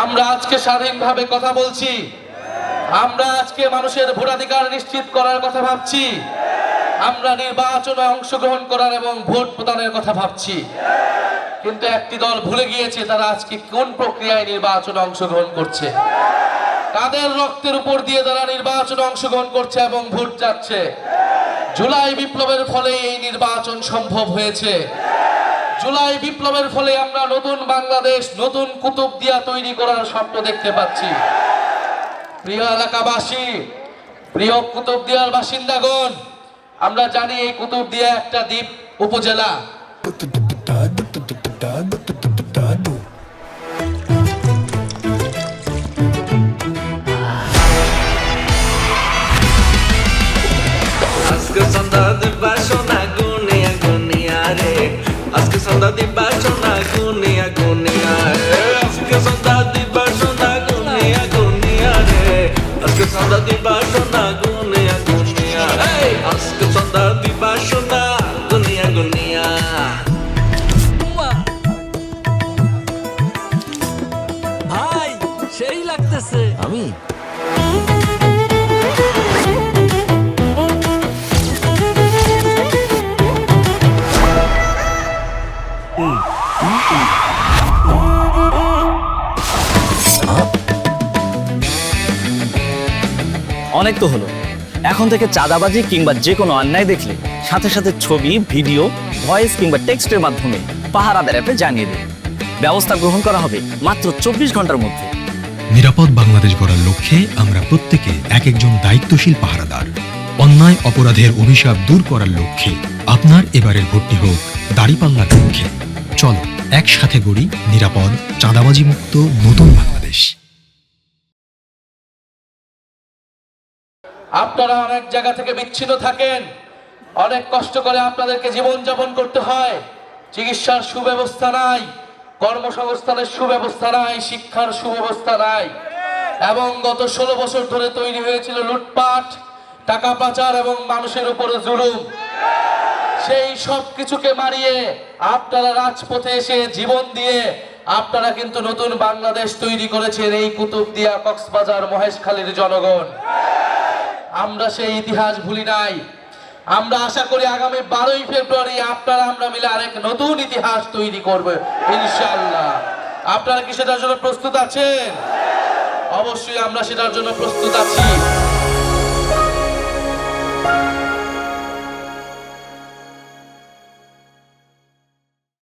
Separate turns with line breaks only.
আমরা আজকে স্বাধীনভাবে কথা বলছি, আমরা আজকে মানুষের ভোটাধিকার নিশ্চিত করার কথা ভাবছি, আমরা নির্বাচনে অংশগ্রহণ করার এবং ভোট প্রদানের কথা ভাবছি। কিন্তু একটি দল ভুলে গিয়েছে তারা আজকে কোন প্রক্রিয়ায় নির্বাচনে অংশগ্রহণ করছে, কাদের রক্তের উপর দিয়ে তারা নির্বাচনে অংশগ্রহণ করছে এবং ভোট যাচ্ছে। জুলাই বিপ্লবের ফলে এই নির্বাচন সম্ভব হয়েছে। জুলাই বিপ্লবের ফলে আমরা নতুন বাংলাদেশ, নতুন কুতুবদিয়া তৈরি করার স্বপ্ন দেখতে পাচ্ছি। প্রিয় এলাকাবাসী, প্রিয় কুতুবদিয়ার বাসিন্দাগণ, আমরা জানি এই কুতুবদিয়া একটা দ্বীপ উপজেলা।
আজকে সন্ধ্যা দিবা সোনা গুনিয়া গুনিয়া রে, আজকে সন্ধ্যা দিবা সোনা গুনিয়া গুনিয়া রে, আজকে সন্ধ্যা দিবা সোনা গুনিয়া গুনিয়া রে, আজকে সন্ধ্যা দিবা সোনা গুনিয়া গুনিয়া রে, আজকে সন্ধ্যা দিবা সোনা গুনিয়া গুনিয়া।
ভাই সেই লাগতেছে। আমি
অনেক তো হলো, এখন থেকে চাঁদাবাজি কিংবা যে কোনো অন্যায় দেখলে সাথে সাথে ছবি, ভিডিও, ভয়েস কিংবা টেক্সটের মাধ্যমে পাহারাদার অ্যাপে জানিয়ে দিন। ব্যবস্থা গ্রহণ করা হবে মাত্র 24 ঘন্টার মধ্যে।
নিরাপদ বাংলাদেশ গড়ার লক্ষ্যে আমরা প্রত্যেকে এক একজন দায়িত্বশীল পাহারাদার। অন্যায় অপরাধের অভিশাপ দূর করার লক্ষ্যে আপনার এবারের ভোটটি হোক দাঁড়িপাল্লার লক্ষ্যে। চলো একসাথে গড়ি নিরাপদ, চাঁদাবাজি মুক্ত নতুন বাংলাদেশ।
আপনারা অনেক জায়গা থেকে বিচ্ছিন্ন থাকেন, অনেক কষ্ট করে আপনাদেরকে জীবনযাপন করতে হয়। চিকিৎসার সুব্যবস্থা নাই, কর্মসংস্থানের সুব্যবস্থা নাই, শিক্ষার সুব্যবস্থা নাই, এবং গত 16 বছর ধরে তৈরি হয়েছিল লুটপাট, টাকা পাচার এবং মানুষের উপরে জুলুম। সেই সব কিছুকে মারিয়ে আপনারা রাজপথে এসে জীবন দিয়ে আপনারা কিন্তু নতুন বাংলাদেশ তৈরি করেছেন এই কুতুবদিয়া, কক্সবাজার, মহেশখালীর জনগণ। আমরা সেই ইতিহাস ভুলি নাই। আমরা আশা করি আগামী 12ই ফেব্রুয়ারি আপনারা আমরা মিলে আরেক নতুন ইতিহাস তৈরি করব ইনশাআল্লাহ। আপনারা কি সেটার জন্য প্রস্তুত আছেন? অবশ্যই আমরা সেটার জন্য প্রস্তুত আছি।